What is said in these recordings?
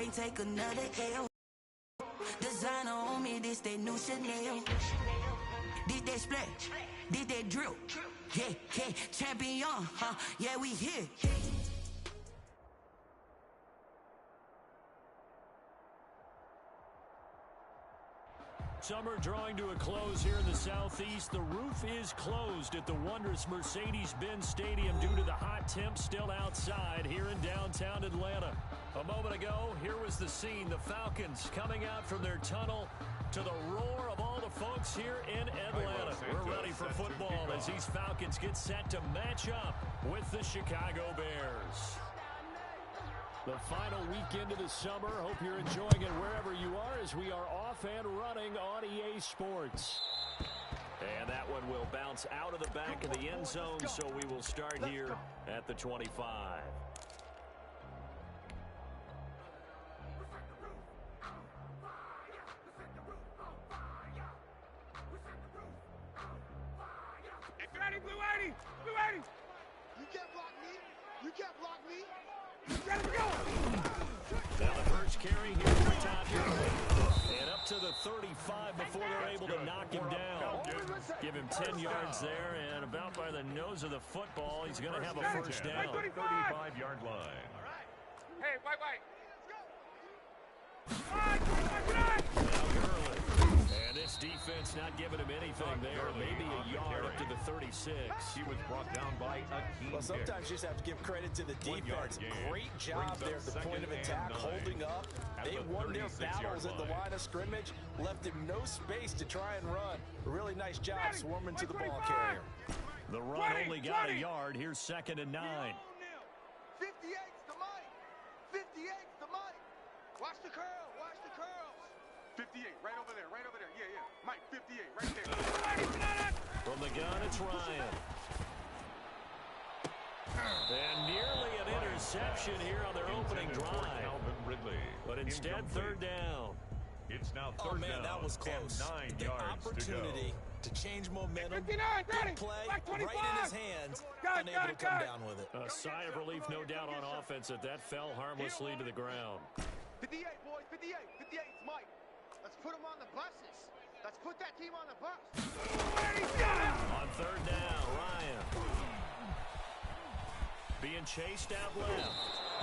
can't take another L. Designer on me, this they new Chanel. Did that splash, did that drill. Yeah, champion, huh? Yeah, we here. Summer drawing to a close here in the southeast. The roof is closed at the wondrous Mercedes-Benz Stadium due to the hot temps still outside here in downtown Atlanta. A moment ago, here was the scene. The Falcons coming out from their tunnel to the roar of all the folks here in Atlanta. We're ready for football as these Falcons get set to match up with the Chicago Bears. The final weekend of the summer. Hope you're enjoying it wherever you are as we are off and running on EA Sports. And that one will bounce out of the back of the end zone, so we will start here at the 25. Blue 80! You can't block me! You can't block me! Now the first carry here for Todd. And up to the 35 before they're able to knock him down. Give him 10 yards there, and about by the nose of the football, he's going to have a first down. 35-yard line. Hey, white. Now Gurley. And this defense not giving him anything there. Maybe a yard up to the 36. He was brought down by a key. Well, sometimes you just have to give credit to the defense. Great job there at the point of attack, holding up. They won their battles at the line of scrimmage, left him no space to try and run. A really nice job swarming to the ball carrier. The run only got a yard. Here's 2nd and 9. 58's the Mike. 58's the Mike. Watch the curls. 58, right over there. Yeah. Mike, 58, right there. From the gun, it's Ryan. And nearly an interception here on their opening drive. But instead, 3rd down. It's now 3rd down. That was close. 9 the yards opportunity to change momentum. 59, Big play, right in his hands, unable to come down with it. A sigh of relief, no doubt, on offense that fell harmlessly to the ground. 58, boys, 58. 58's Mike. Let's put him on the buses. Let's put that team on the bus. On 3rd down, Ryan. Being chased out left.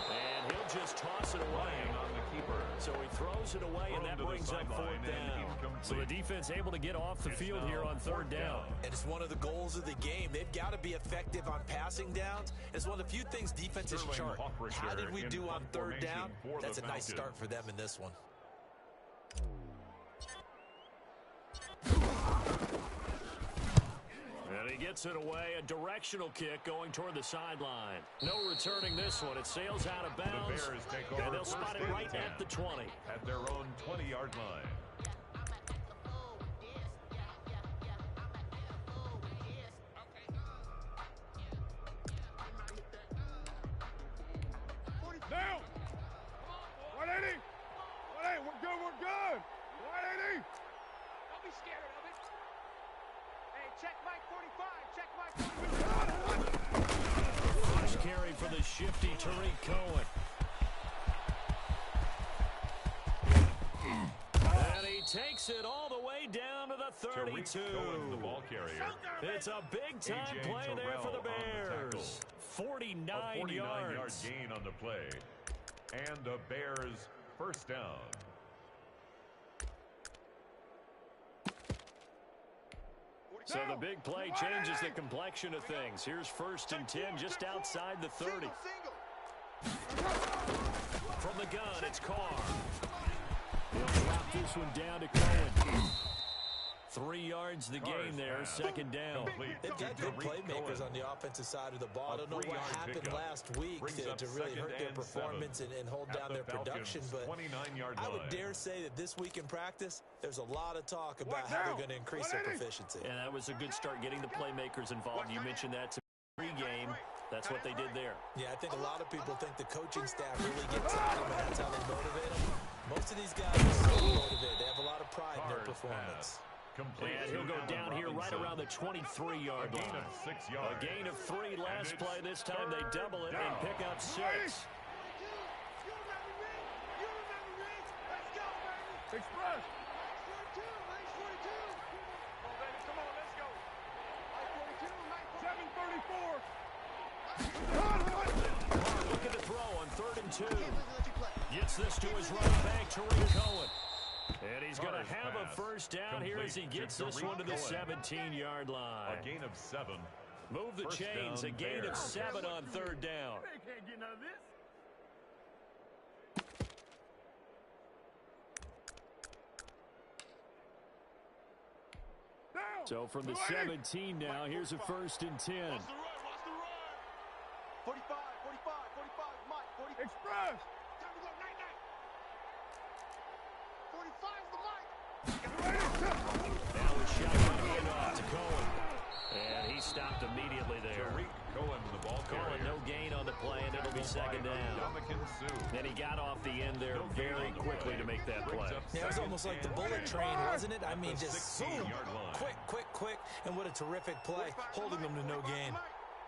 And he'll just toss it away. On the keeper. So he throws it away, and that brings up 4th down. So the defense able to get off the field here on 3rd down. And it's one of the goals of the game. They've got to be effective on passing downs. It's one of the few things defenses chart. How did we do on 3rd down? That's a nice start for them in this one. And he gets it away, a directional kick going toward the sideline. No returning this one. It sails out of bounds. The Bears take over, and they'll spot it right at the 20. At their own 20-yard line. Down! 180! 180, we're good! 180! Don't be scared of it. Hey, check Mike 45, First carry for the shifty Tariq Cohen. And he takes it all the way down to the 32. The ball carrier. It's a big-time play there for the Bears. 49 yards. 49-yard gain on the play. And the Bears first down. So the big play changes the complexion of things. Here's 1st and 10 just outside the 30. From the gun, it's Carr. He'll drop this one down to Cohen. 3 yards the gain there, 2nd down. They've got good playmakers on the offensive side of the ball. I don't know what happened last week to really hurt their performance and hold down their production, but I would dare say that this week in practice, there's a lot of talk about how they're going to increase their proficiency. And that was a good start getting the playmakers involved. You mentioned that to pregame. That's what they did there. Yeah, I think a lot of people think the coaching staff really gets out of them, and that's how they motivate them. Most of these guys are so motivated. They have a lot of pride in their performance. And he'll go down here right around the 23-yard line. A gain of 3 last play. This time they double it and pick up 6. Express. 42, nice 42. Come on, baby, come on, let's go. 42, 734. Looking to throw on 3rd and 2. Gets this to his running back, Tariq Cohen. And he's going to have a first down here as he gets this one to the 17-yard line. A gain of 7. Move the chains, a gain of 7 on 3rd down. They can't get none of this. So from the 17 now, here's a 1st and 10. Watch the run, watch the run. 45, 45, Mike, 40. Express. Time to go, night, night. 45's the Mike. Now it's shotgun handoff to Cohen. And he stopped immediately there. Tariq Cohen, the ball Cohen, no gain on the play, and it'll be 2nd down. Then he got off the end there very quickly to make that play. Yeah, it was almost like the bullet train, wasn't it? I mean, just boom, quick, and what a terrific play, holding them to no gain.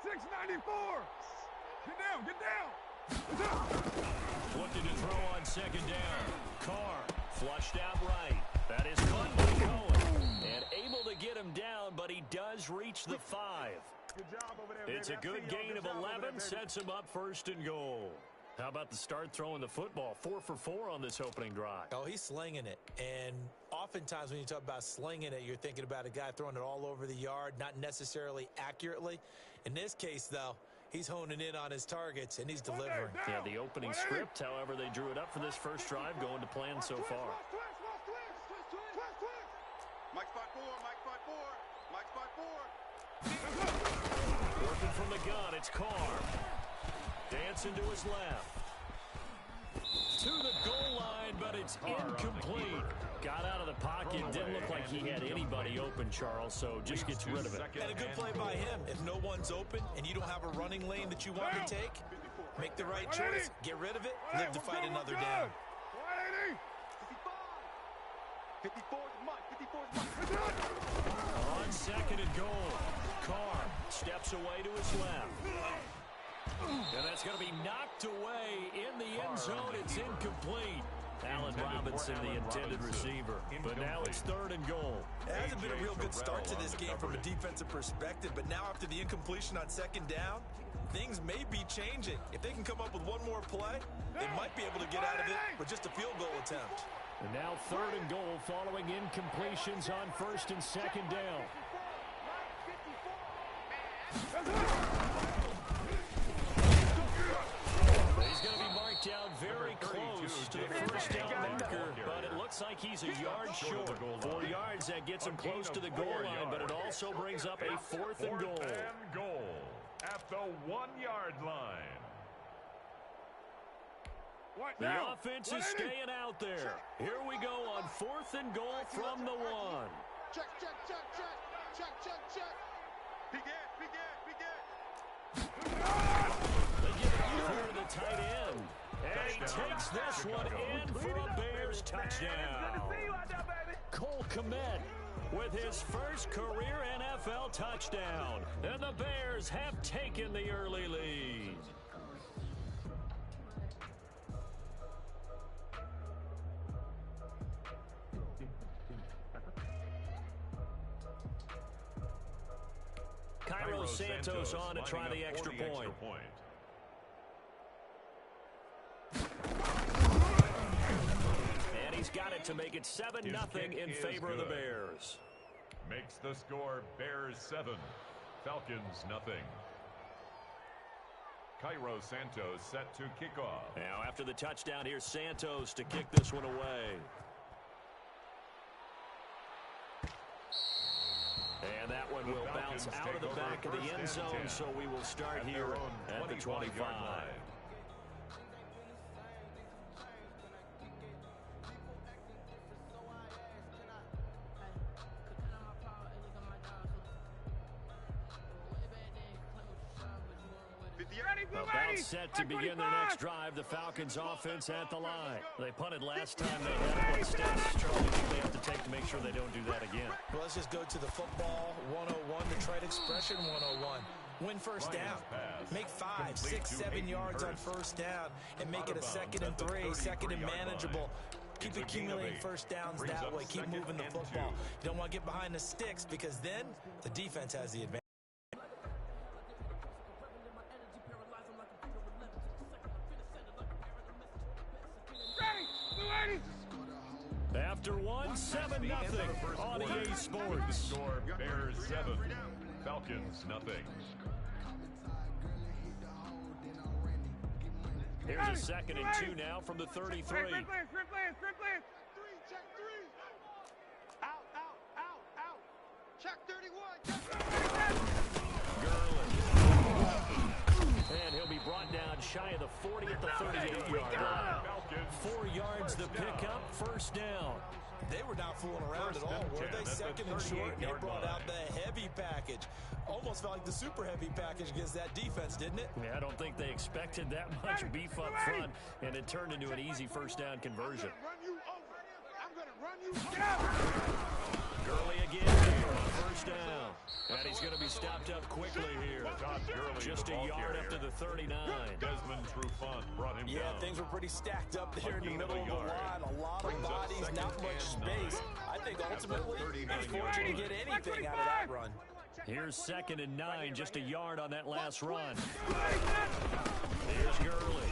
694. Get down. Looking to throw on 2nd down. Carr flushed out right. That is caught by Cohen. And able to get him down, but he does reach the 5. Good job over there, It's a good gain of 11, sets him up 1st and goal. How about the start throwing the football? 4 for 4 on this opening drive. Oh, he's slinging it. And oftentimes when you talk about slinging it, you're thinking about a guy throwing it all over the yard, not necessarily accurately. In this case, though, he's honing in on his targets, and he's delivering. Yeah, the opening script, however, they drew it up for this first drive, going to plan so far. Mike 5-4, Mike 5-4, Mike 5-4. Working from the gun, it's Carr. Dancing to his left. To the goal line, but it's incomplete. Got out of the pocket. Didn't look like he had anybody open, Charles, so just gets rid of it. And a good play by him. If no one's open and you don't have a running lane that you want to take, make the right choice, get rid of it, live to fight another down. 54 is Mike. On 2nd and goal, Carr steps away to his left. And that's going to be knocked away in the end zone. It's incomplete. Allen Robinson, the intended receiver. But now it's 3rd and goal. It hasn't been a real good start to this game from a defensive perspective, but now after the incompletion on 2nd down, things may be changing. If they can come up with one more play, they might be able to get out of it with just a field goal attempt. And now 3rd and goal following incompletions on 1st and 2nd down. He's going to be marked down very close to the first down marker, but it looks like he's a yard short. 4 yards, that gets him close to the goal line, but it also brings up a 4th and goal. 4th and goal at the 1-yard line. The offense is staying out there. Here we go on 4th and goal from the 1. Check. Begin. They give it off here to the tight end. And he takes this one in for a Bears touchdown. Cole Kmet with his first career NFL touchdown. And the Bears have taken the early lead. Cairo Santos on to try the extra point. And he's got it to make it 7-0 in favor of the Bears. Makes the score Bears 7, Falcons nothing. Cairo Santos set to kick off. Now after the touchdown, here's Santos to kick this one away. And that one will bounce out of the back of the end zone, so we will start here at the 25. About set to begin their next drive. The Falcons offense at the line. They punted last time they had it. What steps, Charlie, do they have to take to make sure they don't do that again? Well, let's just go to the football 101, the trade expression 101. Win first down. Make 5, 6, 7 yards on first down and make it a 2nd and 3, 2nd and manageable. Keep accumulating first downs that way. Keep moving the football. You don't want to get behind the sticks because then the defense has the advantage. After one, 7-0 on EA Sports. Score Bears 7, Falcons nothing. Here's a 2nd and 2 now from the 33. Sprint plans. Check 3. Out. Check 31. Gurley. And he'll be brought down shy of the 40 at the 38-yard line. 4 yards the pickup, first down. They were not fooling around at all, were they? 2nd and short, and they brought out the heavy package. Almost felt like the super heavy package against that defense, didn't it? Yeah, I don't think they expected that much beef up front, and it turned into an easy first down conversion. I'm going to run you over. Gurley again here on first down. And he's going to be stopped up quickly here. Just a yard up to the 39. Desmond Trufant brought him down. Yeah, things were pretty stacked up there in the middle of the line. A lot of bodies, not much space. I think ultimately he's fortunate to get anything out of that run. Here's 2nd and 9, just a yard on that last run. Here's Gurley.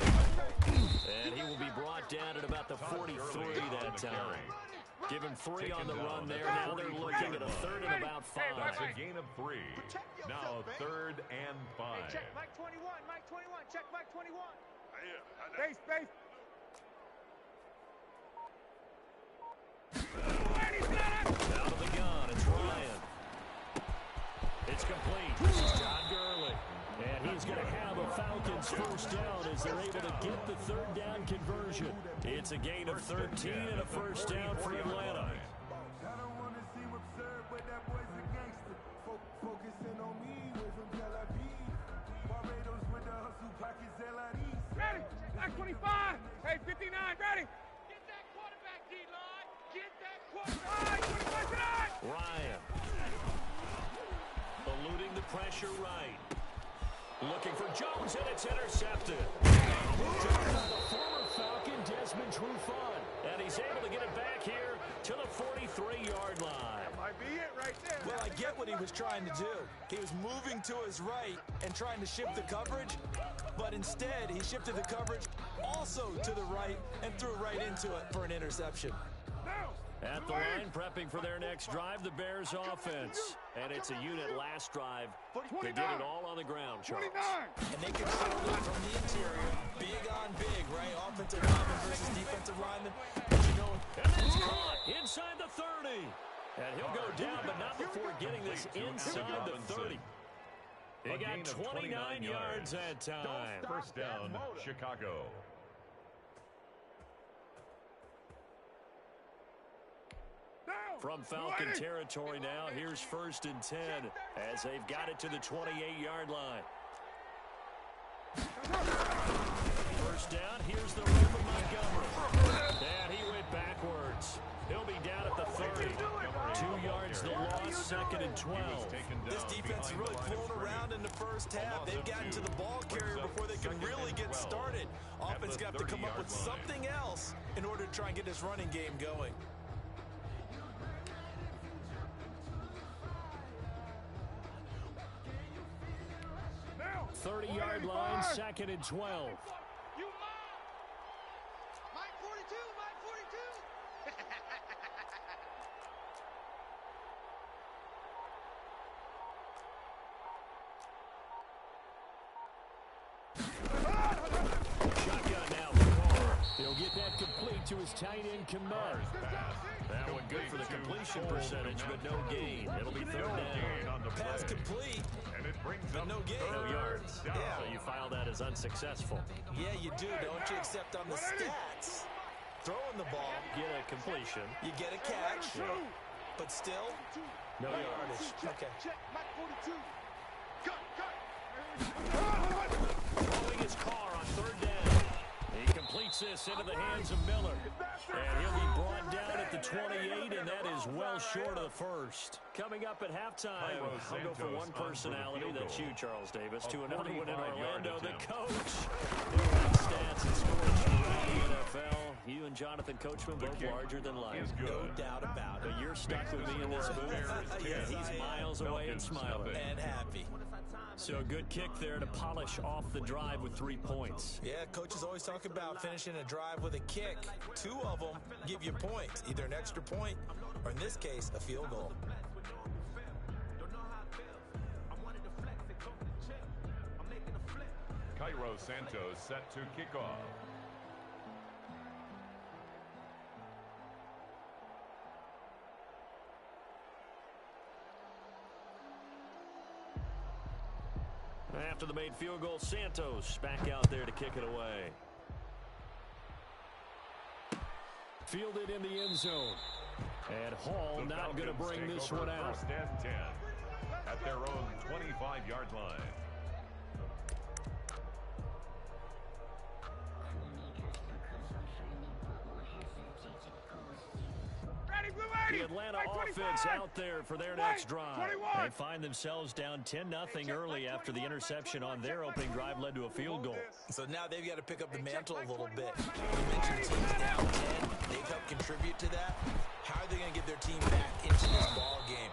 And he will be brought down at about the 43 that time. Give him 3 on the run there. Now they're looking at a 3rd and about 5. That's a gain of 3. Now 3rd and 5. Hey, check Mike 21. Check Mike 21. Space. Out of the gun, it's Ryan. It's complete. This is John Gurley. And he's going to have a Falcons first down as they're able to get the 3rd down conversion. It's a gain of 13 and a first down for Atlanta. Ready. Black 25. Hey, 59. Ready. Get that quarterback, D-line. Get that quarterback. Ryan. Eluding the pressure right. Looking for Jones, and it's intercepted. The former Falcon, Desmond Trufant. And he's able to get it back here to the 43-yard line. That might be it right there. Well, I get what he was trying to do. He was moving to his right and trying to shift the coverage, but instead he shifted the coverage also to the right and threw right into it for an interception. At the line, prepping for their next drive, the Bears offense. And it's a unit last drive. They did it all on the ground, Charles. And they controlled it from the interior. Big on big, right? Offensive lineman versus defensive lineman. But you know, and it's caught inside the 30. And he'll go down, but not before getting this inside the 30. He got 29 yards that time. First down, Chicago. From Falcon territory now, here's 1st and 10 as they've got it to the 28-yard line. First down, here's the run from Montgomery. And he went backwards. He'll be down at the 30. 2 yards the loss, 2nd and 12. This defense is really flown around in the first half. They've gotten to the ball carrier before they can really get started. Offense got to come up with something else in order to try and get this running game going. 30-yard line, 2nd and 12. You Mike 42, Mike 42. Shotgun now for Carr. He'll get that complete to his tight end Kamar. That one good for the completion percentage, but no gain. It'll be 3rd down. Pass complete, but no gain. No yards. Yeah. So you file that as unsuccessful. Yeah, you do, don't you? Except on the stats. Throwing the ball, Get a completion. you get a catch, but still, No yardage. Okay. Check Mike 42. Throwing his car on 3rd down. He completes this into the hands of Miller. And he'll be brought down at the 28, and that is well short of the first. Coming up at halftime, I'll go for one personality, that's you, Charles Davis, to another one in Orlando, the coach. Stats and scores around the NFL. You and and Jonathan Coachman, both larger than life. No doubt about it. But you're stuck with me in this booth. Yes, he's miles away and smiling. And happy. So a good kick there to polish off the drive with 3 points. Yeah, coaches always talk about finishing a drive with a kick. 2 of them give you points, either an extra point or, in this case, a field goal. Cairo Santos set to kick off. After the made field goal, Santos back out there to kick it away. Fielded in the end zone. And Hall not going to bring this one out. First and 10 at their own 25-yard line. The Atlanta offense out there for their next drive. They find themselves down 10-0 early after the interception on their opening drive led to a field goal. So now they've got to pick up the mantle a little bit. You mentioned teams down 10. They've helped contribute to that. How are they going to get their team back into this ball game?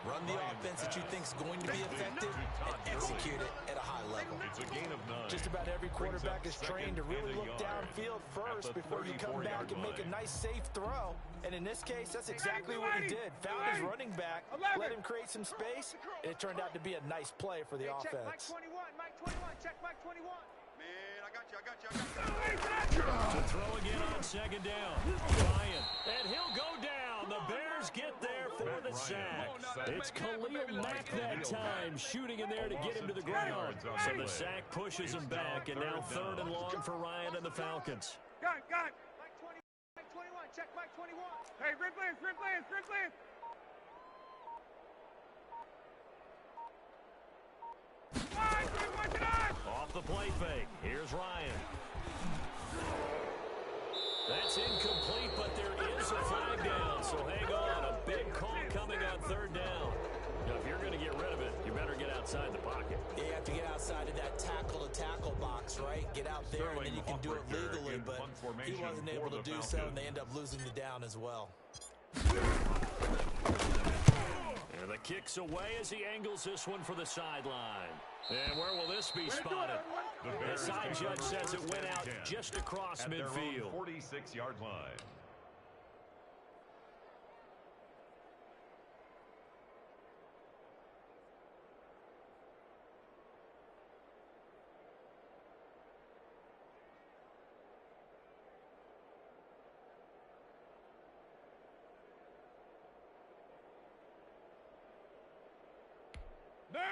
Run the offense that you think is going to be effective and execute it at a high level. It's a gain of 9. Just about every quarterback is trained to really look downfield first before you come back and make a nice, safe throw. And in this case, that's exactly what he did. Found his running back, let him create some space, and it turned out to be a nice play for the offense. Mike 21, check Mike 21. Man, I got you. To throw again on second down. Ryan, and he'll go down. The Bears get there for the sack. It's Khalil Mack that time, shooting in there to get him to the ground. So the sack pushes him back, and now 3rd and long for Ryan and the Falcons. Got it. Mike 21, check Mike 21. Hey, Rick Lance. Off the play fake. Here's Ryan. That's incomplete, but there is a flag down, so hang on. A big call coming on 3rd down. Now, if you're going to get rid of it, you better get outside the pocket. You have to get outside of that tackle-to-tackle box, right? Get out there, and then you can do it legally, but he wasn't able to do so, and they end up losing the down as well. And the kick's away as he angles this one for the sideline. And where will this be spotted? The side judge says it went out just across midfield. 46-yard line.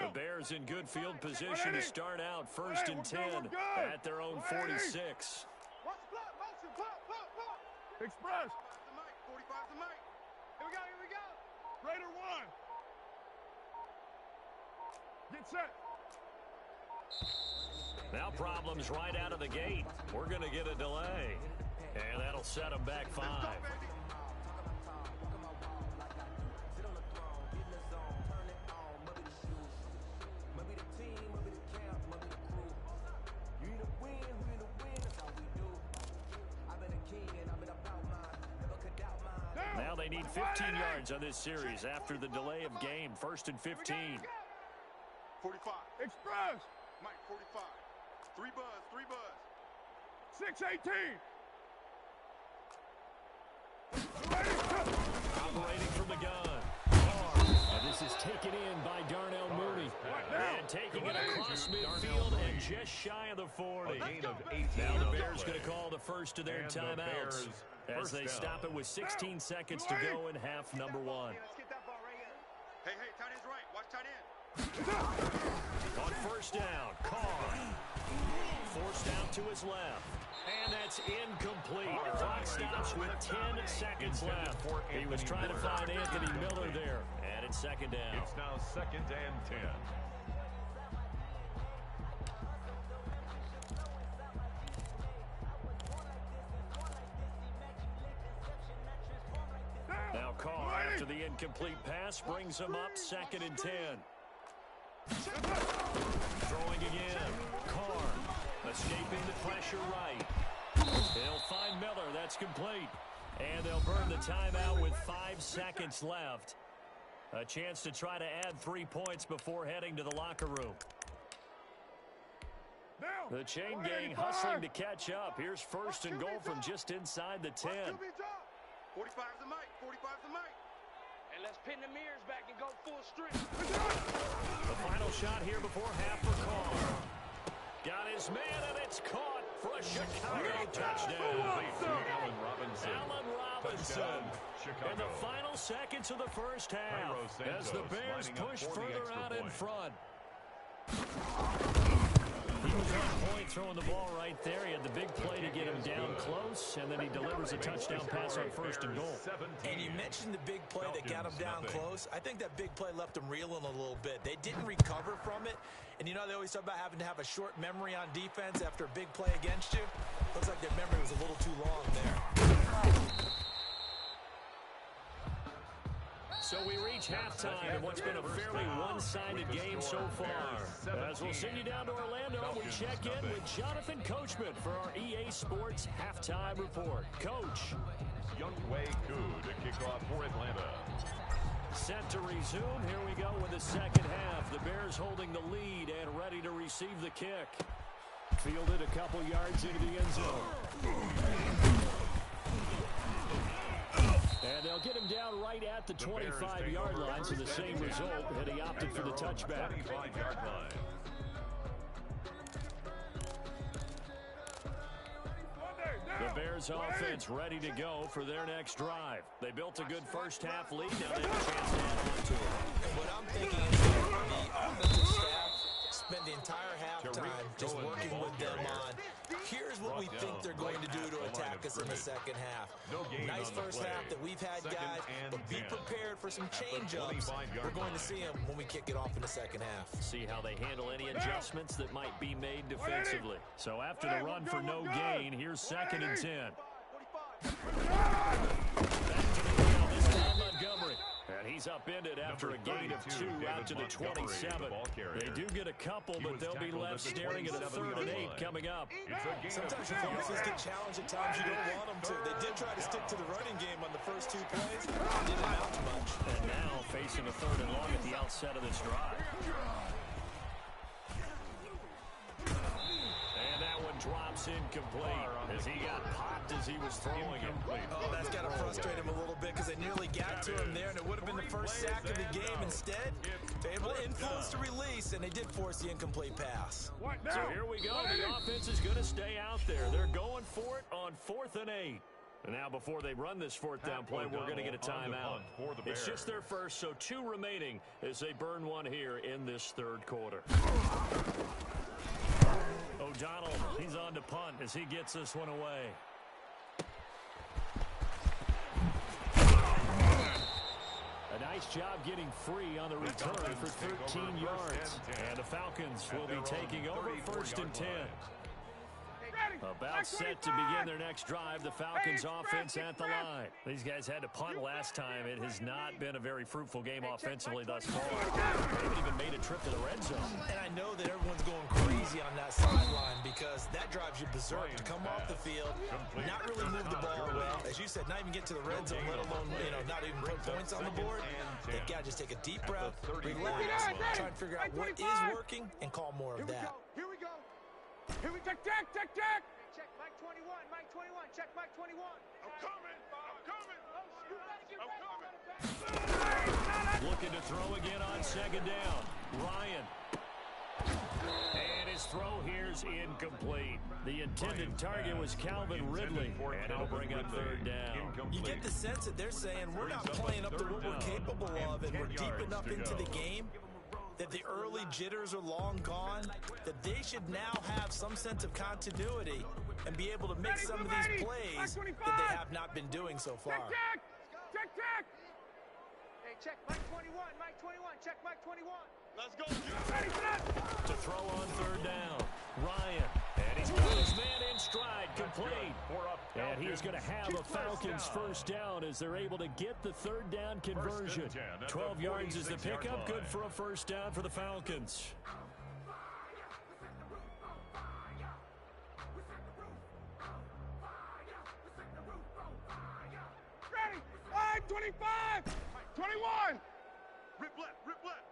The Bears in good field position to start out 1st and 10 at their own 46. Express. 45 to Mike. Here we go. Raider 1. Get set. Now problems right out of the gate. We're going to get a delay. And that'll set them back 5. Now they need 15 yards on this series after the delay of game. 1st and 15. 45. Express. Mike 45. 3 buzz. 6-18. Operating from the gun. And this is taken in by Darnell Mooney. And taking it across midfield and just shy of the 40. Now the Bears going to call the first of their timeouts as they stop it with 16 seconds to go in half number 1. Let's get that ball right here. Hey, tight end's right. Watch tight end. On 1st down, Carr. Forced out to his left. And that's incomplete. Clock stops with 10 seconds left. He was trying to find Anthony Miller there. And it's 2nd down. It's now 2nd and 10. Now Carr, after the incomplete pass, brings him up 2nd and 10. Throwing again. Carr escaping the pressure right. He'll find Miller. That's It's complete. And they'll burn the timeout with 5 seconds left. A chance to try to add 3 points before heading to the locker room. The chain gang hustling to catch up. Here's first and goal from just inside the 10. 45's the mic. 45's the mic. And let's pin the mirrors back and go full strength. The final shot here before half for Carr. Got his man, and it's caught for a Chicago touchdown. Allen Robinson. Allen Robinson. In the final seconds of the first half, as the Bears push further out in front. He was on point throwing the ball right there. He had the big play to get him down close, and then he delivers a touchdown pass on first and goal. And you mentioned the big play that got him down close. I think that big play left him reeling a little bit. They didn't recover from it. And you know, they always talk about having to have a short memory on defense after a big play against you. Looks like their memory was a little too long there. So we reach halftime in what's been a fairly one-sided game so far. As we'll send you down to Orlando, we check in with Jonathan Coachman for our EA Sports Halftime Report. Coach. Younghoe Koo to kick off for Atlanta. Set to resume. Here we go with the second half. The Bears holding the lead and ready to receive the kick. Fielded a couple yards into the end zone. And they'll get him down right at the 25-yard line, so the same result, and he opted for the touchback. 25-yard line. The Bears offense ready to go for their next drive. They built a good first half lead. Now they have a chance to add on to it. What I'm thinking is the offensive staff spent the entire halftime just working with them on, here's what we think they're going to do to attack us in the second half. Nice first half that we've had, guys, but be prepared for some change-ups. We're going to see them when we kick it off in the second half. See how they handle any adjustments that might be made defensively. So after the run for no gain, here's 2nd and 10. Back to the ground, this time Montgomery. And he's upended after a gain of 2 out to the 27. They do get a couple, but they'll be left staring at a 3rd and 8 coming up. Sometimes performances get challenged at times you don't want them to. They did try to stick to the running game on the first 2 plays. Didn't amount to much. And now facing a 3rd and long at the outset of this drive. And that one drops incomplete as he got popped as he was throwing it. Oh, that's got to frustrate him a little bit because they nearly got to him there, and it would have been the first sack of the game. Instead, they're able to influence the release, and they did force the incomplete pass. So here we go. The offense is going to stay out there. They're going for it on 4th and 8. And now before they run this 4th down play, we're going to get a timeout. It's just their first, so 2 remaining as they burn one here in this 3rd quarter. O'Donnell, he's on to punt as he gets this one away. A nice job getting free on the return for 13 yards. And the Falcons will be taking over 1st and 10. About set to begin their next drive, the Falcons offense at the line. These guys had to punt last time. It has not been a very fruitful game offensively thus far. They haven't even made a trip to the red zone. And I know that everyone's going crazy on that sideline because that drives you berserk to come off the field, not really move the ball well. As you said, not even get to the red zone, let alone, not even put points on the board. They've got to just take a deep breath, relax, try and figure out what is working, and call more of that. Here we go. Here we go. Check. Check Mike 21, Mike 21, check Mike 21. I'm coming. Looking to throw again on 2nd down. Ryan. And his throw here's incomplete. The intended target was Calvin Ridley, and it'll bring up 3rd down. You get the sense that they're saying we're not playing up to what we're capable of, and we're deep enough into the game that the early jitters are long gone, that they should now have some sense of continuity and be able to make some of these plays that they have not been doing so far. Check. Hey, check Mike 21, Mike 21, check Mike 21. Let's go. To throw on 3rd down. Ryan. And he's got his man in stride, complete. And he is going to have a Falcons 1st down as they're able to get the 3rd down conversion. 12 yards is the pickup, good for a 1st down for the Falcons. 25! 21! Rip left, rip left.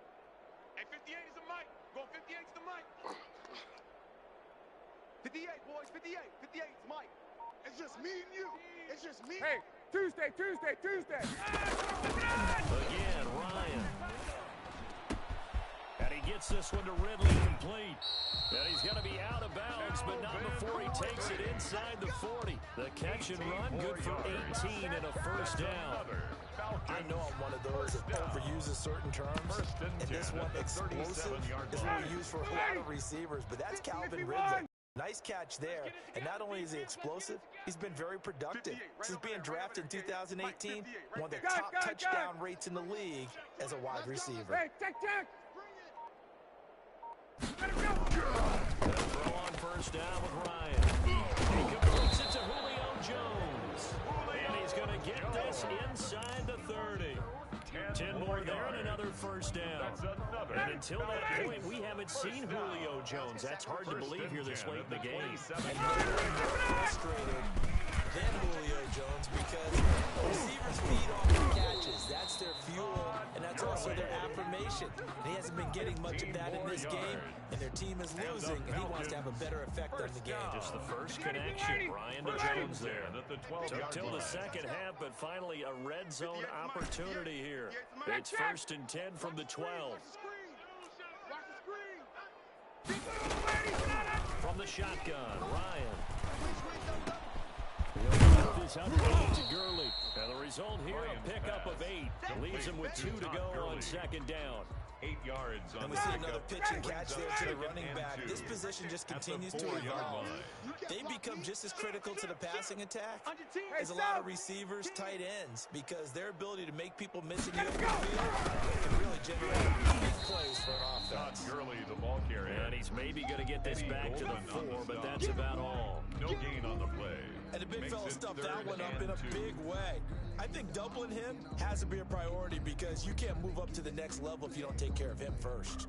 Hey, 58 is the mic. Go 58 is the mic. 58, boys, 58. 58 is Mike. It's just me and you. It's just me. Hey, Tuesday. Again, Ryan. And he gets this one to Ridley complete. And he's going to be out of bounds, but not before he takes it inside the 40. The catch and run, good for 18 and a first down. I know I'm one of those that overuses certain terms, and this one, explosive, is what we use for a lot of receivers, but that's Calvin Ridley. Nice catch there, and not only is he explosive, he's been very productive. Since being drafted in 2018, one of the top touchdown rates in the league as a wide receiver. Hey, check. Throw on first down with Ryan. He completes it to Julio Jones. And he's going to get this inside the 30. 10 more there and another first down. And until that point, we haven't seen Julio Jones. That's hard to believe here this late in the game. And frustrated than Julio Jones because receivers feed off the catches. That's their fuel, and that's also their affirmation. And he hasn't been getting much of that in this game, and their team is losing, and he wants to have a better effect on the game. Just the first connection, Brian to Jones there. Took till the second half, but finally a red zone opportunity here. It's 1st and 10 from the 12. From the shotgun, Ryan. This out to Gurley. And the result here, a pickup of 8. Leaves him with 2 to go on second down. 8 yards on and we see another pitch and catch there to the running back. This position just continues to evolve. They become just as critical to the passing attack as a lot of receivers, tight ends, because their ability to make people miss in the open field can really generate big plays for an offense. Gurley, the ball carrier. And he's maybe going to get this back to the 4, but that's about all. No gain on the play. And the big fella stuffed that one up in a big way. I think doubling him has to be a priority because you can't move up to the next level if you don't take care of him first.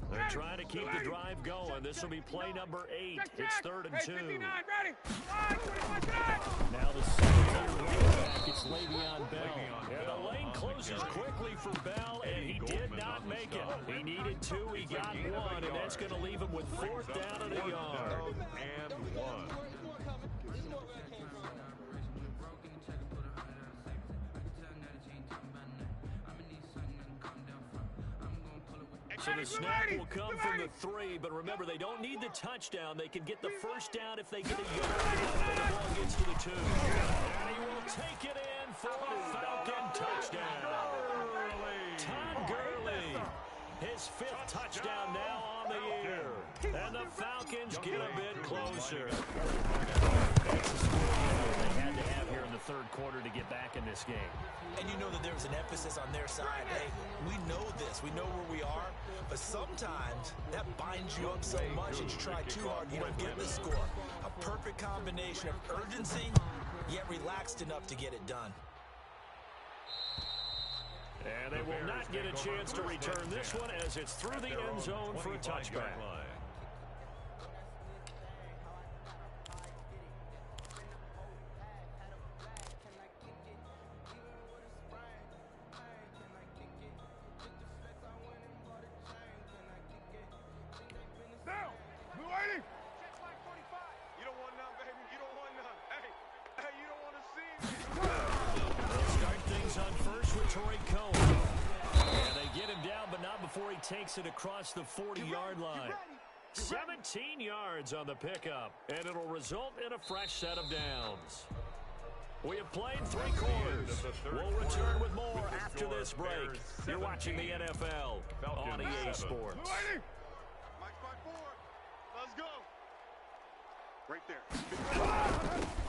They're trying to keep the drive going. This will be play number 8. It's 3rd and 2. Now the second-year running back, it's Le'Veon Bell. And the lane closes quickly for Bell, and he did not make it. He needed 2, he got 1, and that's going to leave him with 4th down and a yard. And 1. So the snap will come from the 3, but remember, they don't need the touchdown. They can get the first down if they get a yard when the ball gets to the 2. And he will take it in for a Falcon touchdown. Todd Gurley, his 5th touchdown now on the year. And the Falcons get a bit closer. That's the score they had to have here in the 3rd quarter to get back in this game. And you know that there was an emphasis on their side. Hey, we know this. We know where we are. But sometimes that binds you up so much that you try too hard, you don't get the score. A perfect combination of urgency, yet relaxed enough to get it done. And they will not get a chance to return this one as it's through the end zone for a touchback. Takes it across the 40-yard line. 17 yards on the pickup, and it'll result in a fresh set of downs. We have played 3 quarters. We'll return with more after this break. You're watching the NFL on EA Sports. Mike's by 4. Let's go. Right there.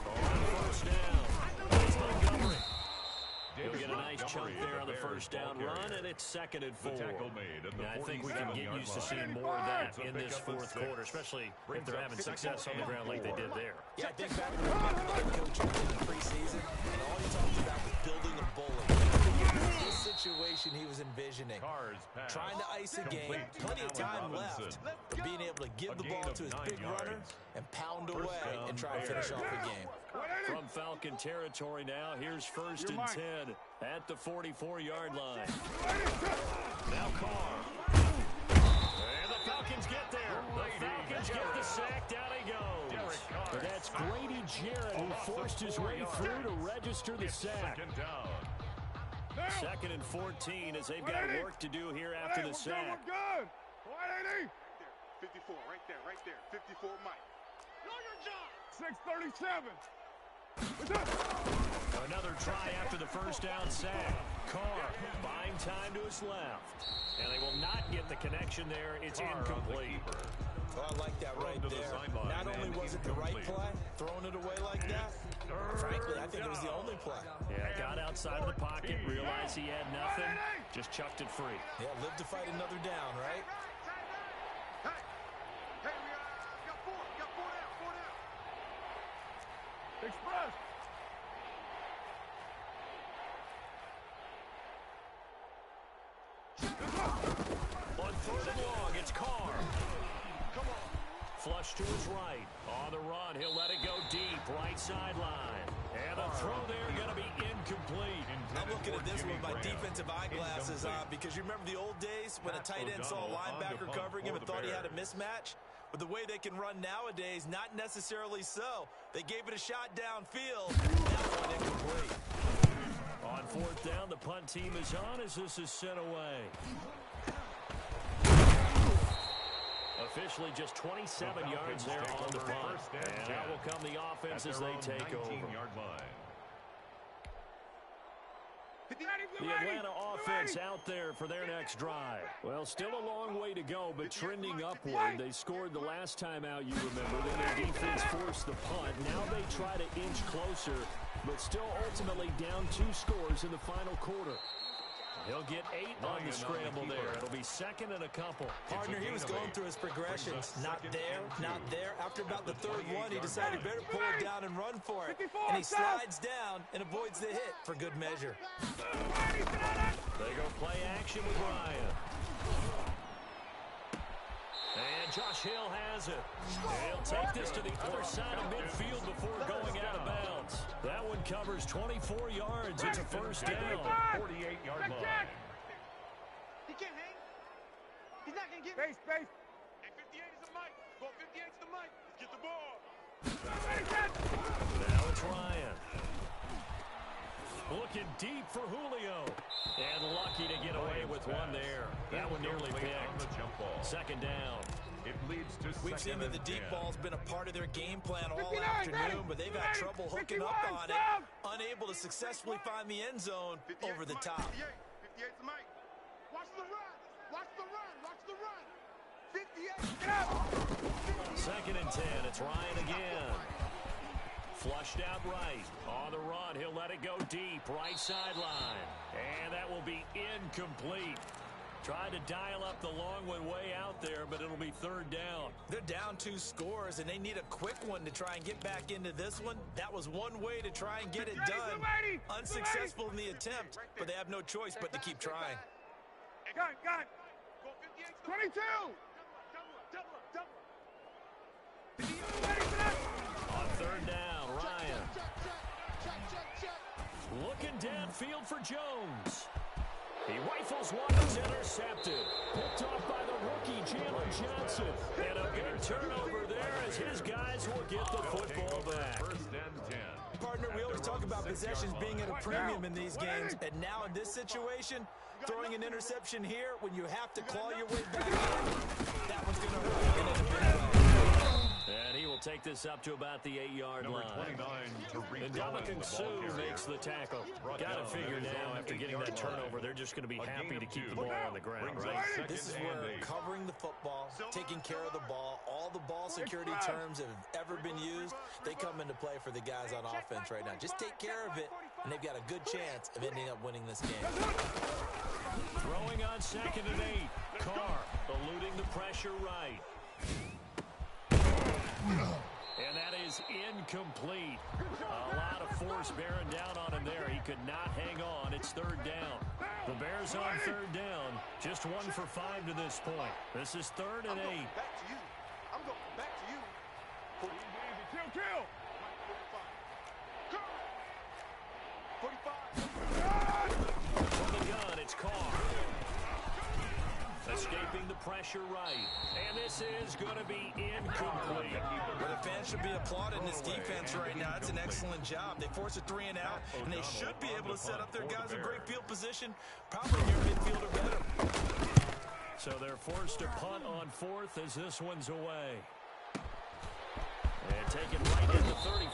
On first down. It's Montgomery. He'll get a nice chunk there on the first down run, and it's 2nd and 4. I think we can get used to seeing more of that in this 4th quarter, especially if they're having success on the ground like they did there. Yeah, I think back when we coaching in the preseason, and all he talked about was building and bowling. I think in this situation he was envisioning. Trying to ice a game, plenty of time left, but being able to give the ball to his big runner and pound away and try to finish off the game. From Falcon territory now, here's 1st and 10 at the 44-yard line. Now Carr. And the Falcons get there. The Falcons get the sack. Down he goes. But that's Grady Jarrett who forced his way through to register the sack. 2nd and 14 as they've got work to do here after the sack. We're good. 54, right there. 54, Mike. Know your job. 6:37. Another try after the first down sack. Carr buying time to his left. And they will not get the connection there. It's incomplete. Well, I like that right there. Not only was it the right play, throwing it away like that, frankly, I think it was the only play. Yeah, got outside of the pocket, realized he had nothing, just chucked it free. Yeah, live to fight another down, right? Hey, we got four down. Express. On 4th and long, it's Carr. Come on. Flush to his right. On the run, he'll let it go deep, right sideline. And the throw there going to be incomplete. I'm looking at this with my defensive eyeglasses on because you remember the old days when a tight end saw a linebacker covering him and thought he had a mismatch? But the way they can run nowadays, not necessarily so. They gave it a shot downfield. That one incomplete. On 4th down, the punt team is on as this is sent away. Officially just 27 yards there on the punt. And that will come the offense as they take over. The Atlanta offense out there for their next drive. Well, still a long way to go, but trending upward. They scored the last time out, you remember. Then their defense forced the punt. Now they try to inch closer, but still ultimately down 2 scores in the final quarter. He'll get 8 on the scramble there. It'll be 2nd and a couple. Partner, he was going through his progressions. Not there, not there. After about the 3rd one, he decided better pull it down and run for it. And he slides down and avoids the hit for good measure. They go play action with Ryan. And Josh Hill has it. He'll take this to the other side of midfield before going out of bounds. That one covers 24 yards. It's a 1st down. 48-yard line. He can't hang. He's not going to get Base. Hey, 58 is the mic. Go 58 is the mic. Let's get the ball. Now it's Ryan. Looking deep for Julio. And lucky to get away with one there. That one nearly picked. 2nd down. It leads to We've seen that the deep 10. ball's been a part of their game plan all afternoon, but they've had trouble hooking up on it, unable to successfully find the end zone over the top. 58's the mic. Watch the run. Watch the run. 58. Get out. 2nd and 10. It's Ryan again. Flushed out right. On the run, he'll let it go deep. Right sideline. And that will be incomplete. Tried to dial up the long one way out there, but it'll be 3rd down. They're down 2 scores, and they need a quick one to try and get back into this one. That was one way to try and get it done. Unsuccessful in the attempt, but they have no choice but to keep trying. Got. 22. On 3rd down, Ryan. Looking downfield for Jones. He rifles one that's intercepted. Picked off by the rookie, Jalen Johnson. And a big turnover there as his guys will get the football back. 1st and 10. Partner, we always talk about possessions being at a premium in these games. And now in this situation, throwing an interception here when you have to claw your way back in, that one's going to hurt in a big way. And he will take this up to about the 8-yard line. And Dominican Sue makes the tackle. Got to figure now, after getting that turnover, they're just going to be happy to keep the ball on the ground, right? This is where covering the football, taking care of the ball, all the ball security terms that have ever been used, they come into play for the guys on offense right now. Just take care of it, and they've got a good chance of ending up winning this game. Throwing on 2nd and 8. Carr eluding the pressure right. And that is is incomplete. A lot of force bearing down on him there. He could not hang on. It's third down. The Bears on third down. Just 1 for 5 to this point. This is 3rd and 8. Back to you. I'm going back to you. Kill. 45. From the gun, it's Carr. Escaping the pressure right. And this is going to be incomplete. But the fans should be applauding this defense right now. It's an excellent job. They force a 3 and out, and they should be able to set up their guys in great field position, probably near midfield or better. So they're forced to punt on 4th as this one's away. And taken right into 35.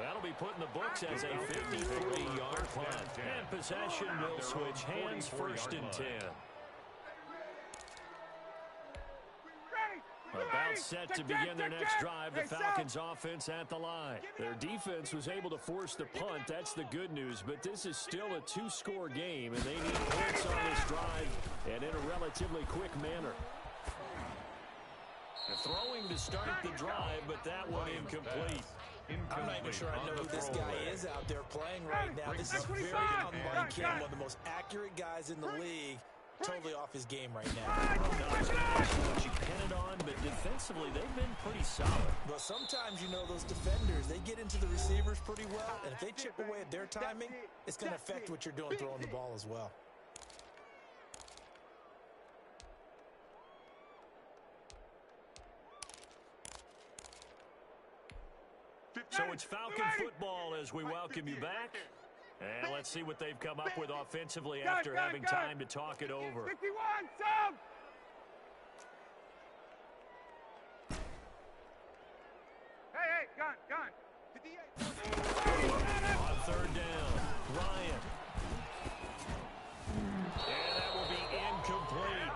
That'll be put in the books as a 53-yard punt. And possession will switch hands, 1st and 10. About set to begin their next drive, the Falcons offense at the line. Their defense was able to force the punt. That's the good news. But this is still a 2-score game, and they need points on this drive and in a relatively quick manner. Throwing to start the drive, but that one incomplete. I'm not even sure I know who this guy is out there playing right now. This is very unlike him, one of the most accurate guys in the league. Totally off his game right now. Not as what you pin it on, but defensively, they've been pretty solid. But sometimes, you know, those defenders, they get into the receivers pretty well, and if they chip away at their timing, it's going to affect what you're doing throwing the ball as well. So it's Falcon football as we welcome you back. And let's see what they've come up with offensively after having time to talk it over. 51, Sam! Hey, gun. 58. On third down, Ryan. And that will be incomplete.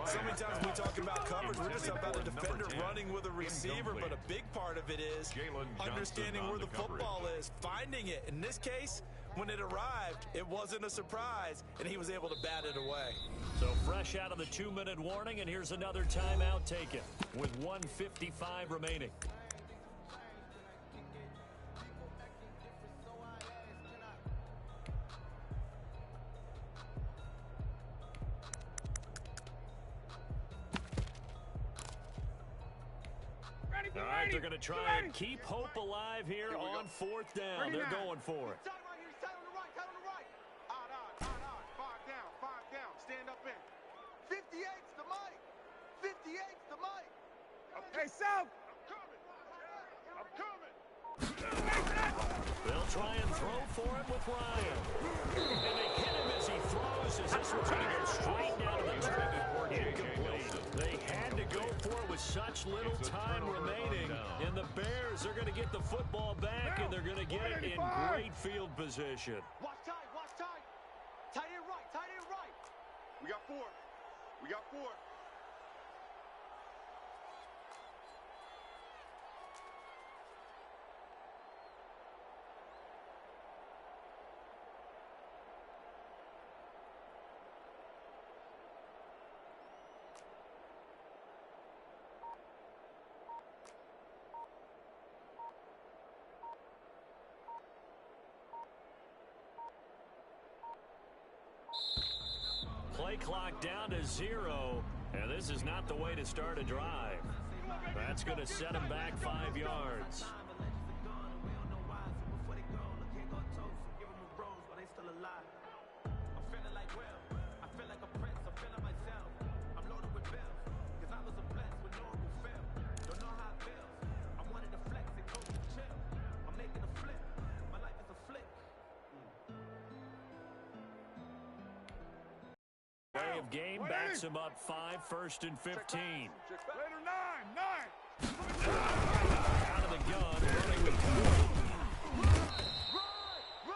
So many times we talk about coverage, we're just about a defender running with a receiver, but a big part of it is understanding where the football is, finding it. In this case, when it arrived, it wasn't a surprise, and he was able to bat it away. So fresh out of the 2-minute warning, and here's another timeout taken with 1:55 remaining. All right, they're going to try and keep hope alive here on 4th down. They're going for it. Side on the right. Odd. 5 down. Stand up in. 58's the mic. 58's the mic. Hey, Sam! I'm coming. They'll try and throw for it with Ryan. And they hit him as he throws, as this one's going to go straight down to the turf. Incomplete. They had to go for it with such little time remaining. And the Bears are going to get the football back, and they're going to get it in great field position. Watch tight. Tight end right. We got 4. Play clock down to 0, and this is not the way to start a drive. That's going to set him back 5 yards. Of game backs him up 5, 1st and 15. Later, 9. Out of the gun, running with Cody.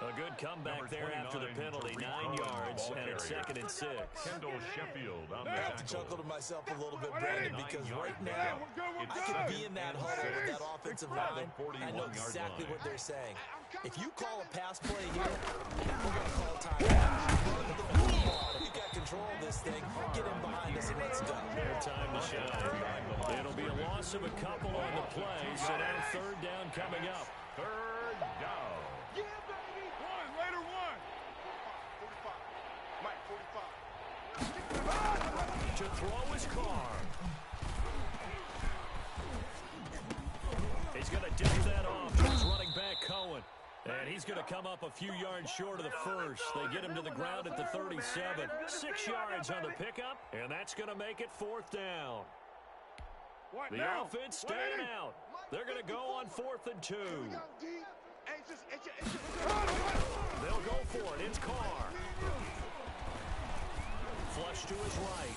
A good comeback there after the penalty, 9 yards, and it's 2nd and 6. Kendall Sheffield on the I have to chuckle to myself a little bit, Brandon, because right now, I could be in that huddle with that offensive line. I know exactly what they're saying. If you call a pass play here, we're going to call time. If you got control control of this thing. Get in behind us and let's go. Their time to shine. It'll be a loss of a couple on the play, so now third down coming up. Third down. Yeah, baby. One, later one. 45. Mike, 45. To throw his car. He's going to dip that off to his running back, Cohen. And he's going to come up a few yards short of the first. They get him to the ground at the 37. 6 yards on the pickup, and that's going to make it fourth down. The offense staying out. They're going to go on 4th and 2. They'll go for it. It's Carr. Flush to his right.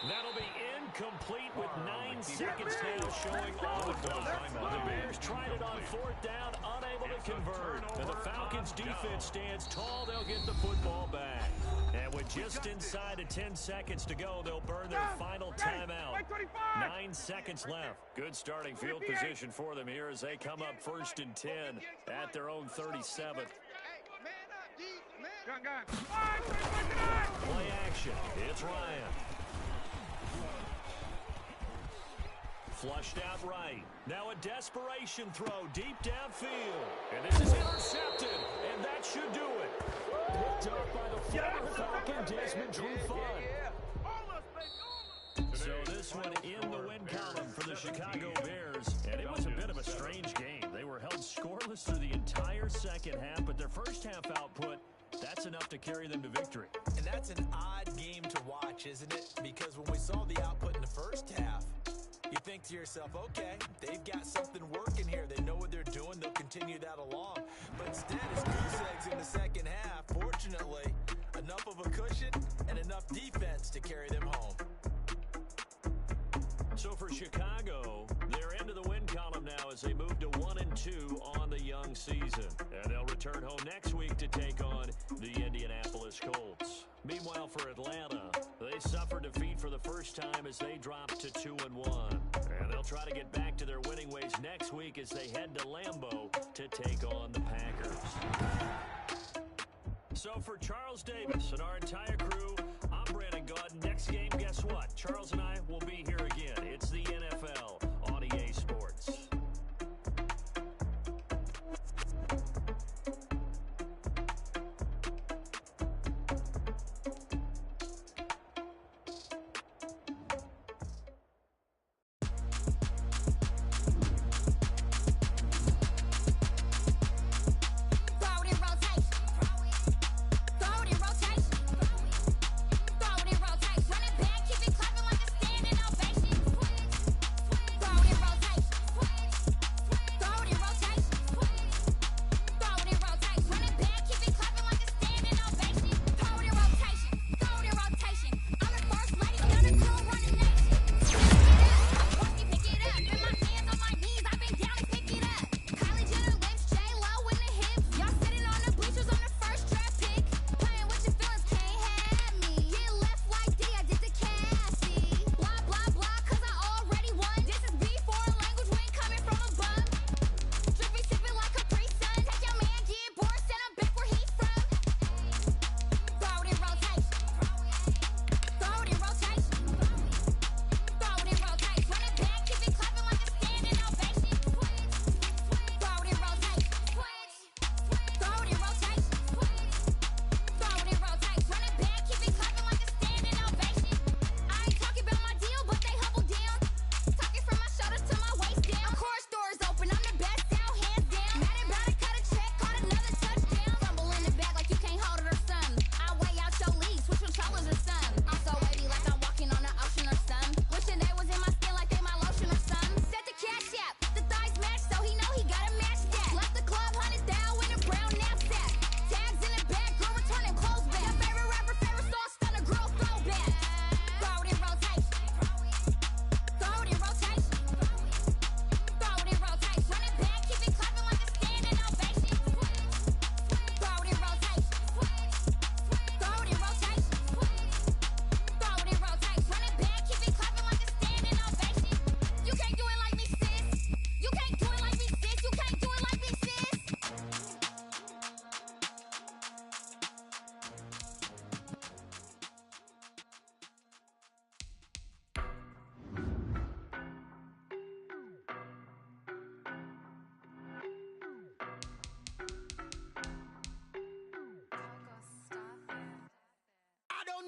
That'll be incomplete with 9 seconds now showing on the clock. The Bears tried it on 4th down, unable to convert. And the Falcons' defense stands tall. They'll get the football back. And with just inside of 10 seconds to go, they'll burn their final timeout. 9 seconds left. Good starting field position for them here as they come up 1st and 10 at their own 37. Play action. It's Ryan. Flushed out right. Now a desperation throw deep downfield. And this is intercepted, and that should do it. Picked up by the former Falcon, Desmond Trufant. So this one in the win column for the Chicago Bears. And it was a bit of a strange game. They were held scoreless through the entire second half, but their first half output, that's enough to carry them to victory. And that's an odd game to watch, isn't it? Because when we saw the output in the first half, you think to yourself, okay, they've got something working here. They know what they're doing. They'll continue that along. But instead, it's goose eggs in the second half. Fortunately, enough of a cushion and enough defense to carry them home. So for Chicago, they're into the win column now as they move to 1-2 on the young season. And they'll return home next week to take on the Indianapolis Colts. Meanwhile, for Atlanta, they suffered defeat for the first time as they dropped to 2-1. And they'll try to get back to their winning ways next week as they head to Lambeau to take on the Packers. So for Charles Davis and our entire crew, I'm Brandon Gaudin. Next game, guess what? Charles and I will be here again. It's the NFL on EA Sports. Throw it in rotation. Run it back, keep it clapping like a stand.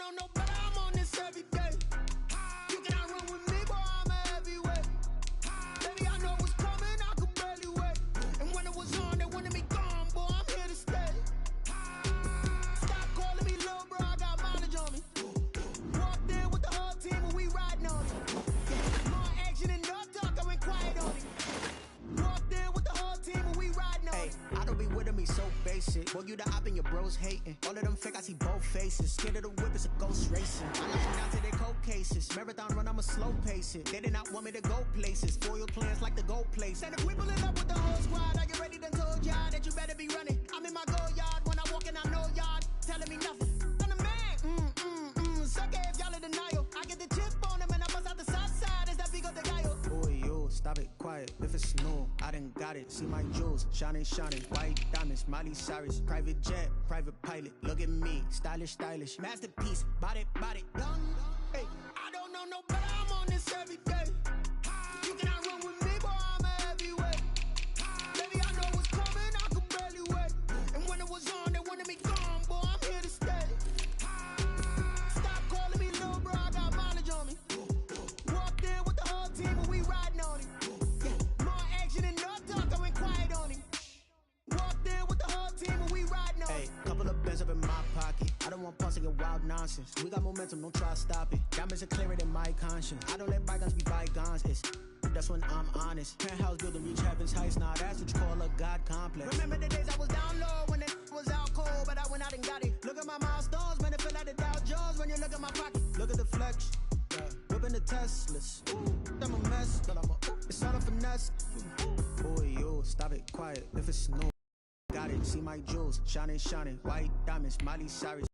know no better, I'm on this every day. You cannot run with me, boy, I'm a heavyweight. Baby, I know what's coming, I could barely wait. And when it was on, they wanted me gone, boy, I'm here to stay. Stop calling me little bro, I got mileage on me. Walked in with the whole team and we riding on it. More action and no talk, I went quiet on it. Walked in with the whole team and we riding on it. I don't be with me so basic. Boy, you the op and your bros hating. All of them fake, I see both faces. Scared of the whip, it's a ghost racing. I like them down to their cold cases. Marathon run, I'ma slow pace it. They did not want me to go places. Foil plans like the gold place. And if we pulling up with the whole squad, I get ready to told y'all that you better be running. I'm in my go yard when I walk in, I know y'all telling me nothing. I'm the man, suck it if y'all in denial. I get the chip on them and I bust out the south side. Is that big of the guy? Boy, yo, stop it, quiet. If it's new, I done got it. See my jewels, shining, shining. White diamonds, Miley Cyrus. Private jet, private pilot. Look at me, stylish, stylish. Masterpiece, body, young. Hey, I don't know no better, I'm on this every day. You cannot run with me, boy, I'm a heavyweight. Baby, I know what's coming, I could barely wait. And when it was on, they wanted me gone, boy, I'm here to stay. Stop calling me little bro, I got mileage on me. Walked in with the whole team and we riding on it. Yeah, more action and no talk, I went quiet on it. Walked in with the whole team and we riding on it. Hey, couple of bands up in my pocket. I don't want pulse to get wild nonsense. We got momentum, don't try to stop it. Diamonds are clearer than my conscience. I don't let bygones be bygones. That's when I'm honest. Penthouse building, reach heaven's heights. Nah, that's what you call a God complex. Remember the days I was down low when it was out cold, but I went out and got it. Look at my milestones, man, it feel like the Dow Jones when you look at my pocket. Look at the flex, whipping the Teslas. I'm a mess, but it's all a finesse. Boy, yo, stop it, quiet. If it's new, got it. See my jewels, shining, shining. White diamonds, Miley Cyrus.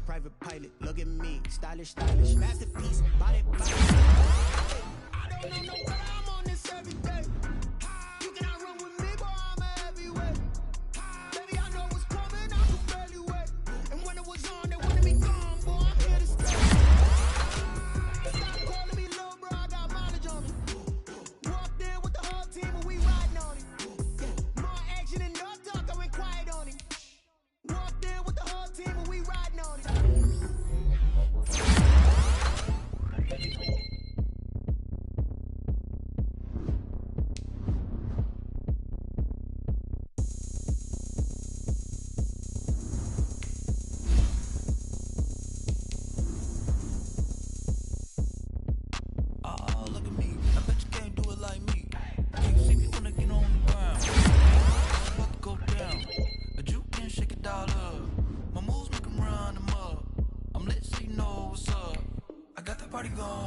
Private pilot, look at me, stylish, stylish. Masterpiece, body. I don't know no better, I'm on this every day. You cannot run with me, boy, I'm a heavyweight. Baby, I know what's coming, I could barely wait. And when it was on, they wanted me gone, boy, I'm here to stay. Stop calling me little bro, I got mileage on me. Walked in with the whole team and we riding on it. Yeah, more action and no talk, I went quiet on it. Walked in with the whole team and we riding on it. Party gone.